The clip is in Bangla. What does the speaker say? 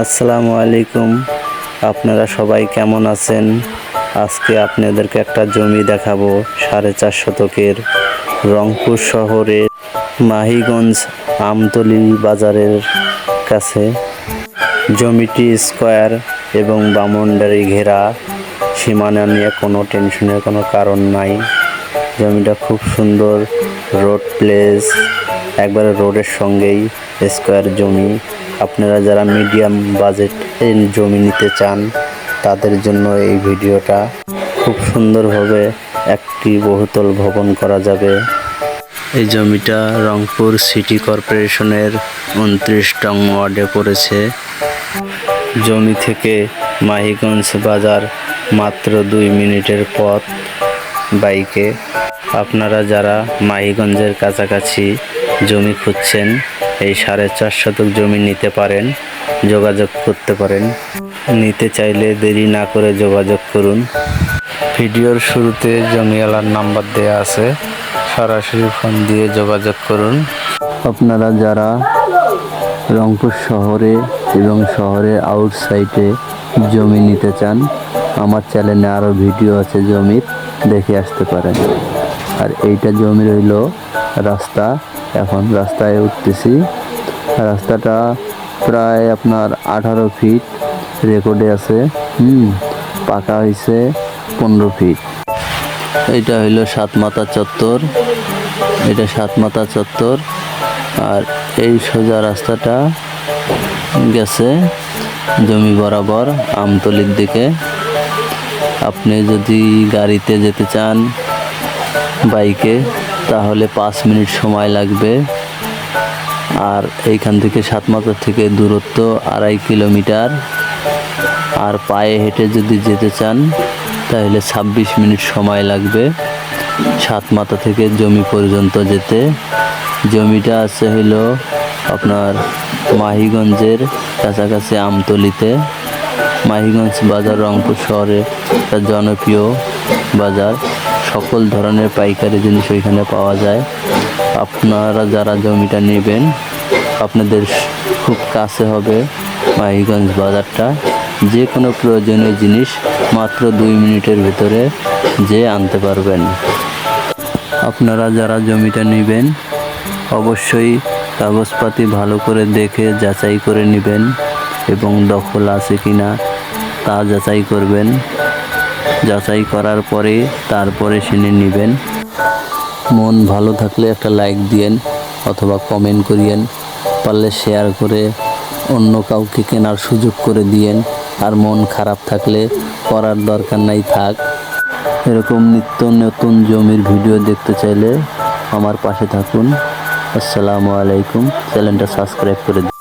আসসালামু আলাইকুম। আপনারা সবাই কেমন আছেন? আজকে আপনাদেরকে একটা জমি দেখাবো 4.5 শতকের রংপুর শহরের মাহিগঞ্জ আমতলী বাজারের কাছে। জমিটি স্কয়ার এবং বাউন্ডারি ঘেরা। সীমানা নিয়ে কোনো টেনশনের কোনো কারণ নাই। জমিটা খুব সুন্দর, রোড প্লেস, একবারে রোডের সঙ্গেই স্কয়ার জমি। আপনারা যারা মিডিয়াম বাজেট জমি নিতে চান তাদের জন্য এই ভিডিওটা। খুব সুন্দরভাবে একটি বহুতল ভবন করা যাবে। এই জমিটা রংপুর সিটি কর্পোরেশনের 29 নং ওয়ার্ডে পড়েছে। জমি থেকে মাহিগঞ্জ বাজার মাত্র 2 মিনিটের পথ বাইকে। আপনারা যারা মাহিগঞ্জের কাছাকাছি জমি খুঁজছেন, এই 4.5 শতক জমি নিতে পারেন, যোগাযোগ করতে পারেন। নিতে চাইলে দেরি না করে যোগাযোগ করুন। ভিডিওর শুরুতে জমিওয়ালার নাম্বার দেওয়া আছে, সরাসরি ফোন দিয়ে যোগাযোগ করুন। আপনারা যারা রংপুর শহরে এবং শহরের আউটসাইডে জমি নিতে চান, আমার চ্যানেলে আরও ভিডিও আছে জমির, দেখে আসতে পারেন। আর এইটা জমি রইল রাস্তা। এখন রাস্তায় উঠতেছি। রাস্তাটা প্রায় আপনার 18 ফিট রেকর্ডে আছে। পাকা হয়েছে 15 ফিট। এইটা হইল সাতমাথা চত্বর। এটা সাতমাথা চত্বর। আর এই সোজা রাস্তাটা গেছে জমি বরাবর আমতলির দিকে। আপনি যদি গাড়িতে যেতে চান, বাইকে, তাহলে 5 মিনিট সময় লাগবে। আর এইখান থেকে সাতমাথা থেকে দূরত্ব 2.5 কিলোমিটার। আর পায়ে হেঁটে যদি যেতে চান তাহলে 26 মিনিট সময় লাগবে সাতমাথা থেকে জমি পর্যন্ত যেতে। জমিটা আছে হইল আপনার মাহিগঞ্জের কাছাকাছি আমতলিতে। মাহিগঞ্জ বাজার রংপুর শহরে একটা জনপ্রিয় বাজার। সকল ধরনের পাইকারি জিনিস ওইখানে পাওয়া যায়। আপনারা যারা জমিটা নেবেন, আপনাদের খুব কাছে হবে মাহিগঞ্জ বাজারটা। যে কোনো প্রয়োজনীয় জিনিস মাত্র 2 মিনিটের ভিতরে যেয়ে আনতে পারবেন। আপনারা যারা জমিটা নেবেন অবশ্যই কাগজপাতি ভালো করে দেখে যাচাই করে নেবেন এবং দখল আছে কিনা তা যাচাই করবেন। যাচাই করার পরে তারপরে কিনে নেবেন। মন ভালো থাকলে একটা লাইক দিয়েন অথবা কমেন্ট করিয়েন, পারলে শেয়ার করে অন্য কাউকে কেনার সুযোগ করে দিয়েন। আর মন খারাপ থাকলে করার দরকার নাই, থাক। এরকম নিত্য নতুন জমির ভিডিও দেখতে চাইলে আমার পাশে থাকুন। আসসালামু আলাইকুম। চ্যানেলটা সাবস্ক্রাইব করে দিন।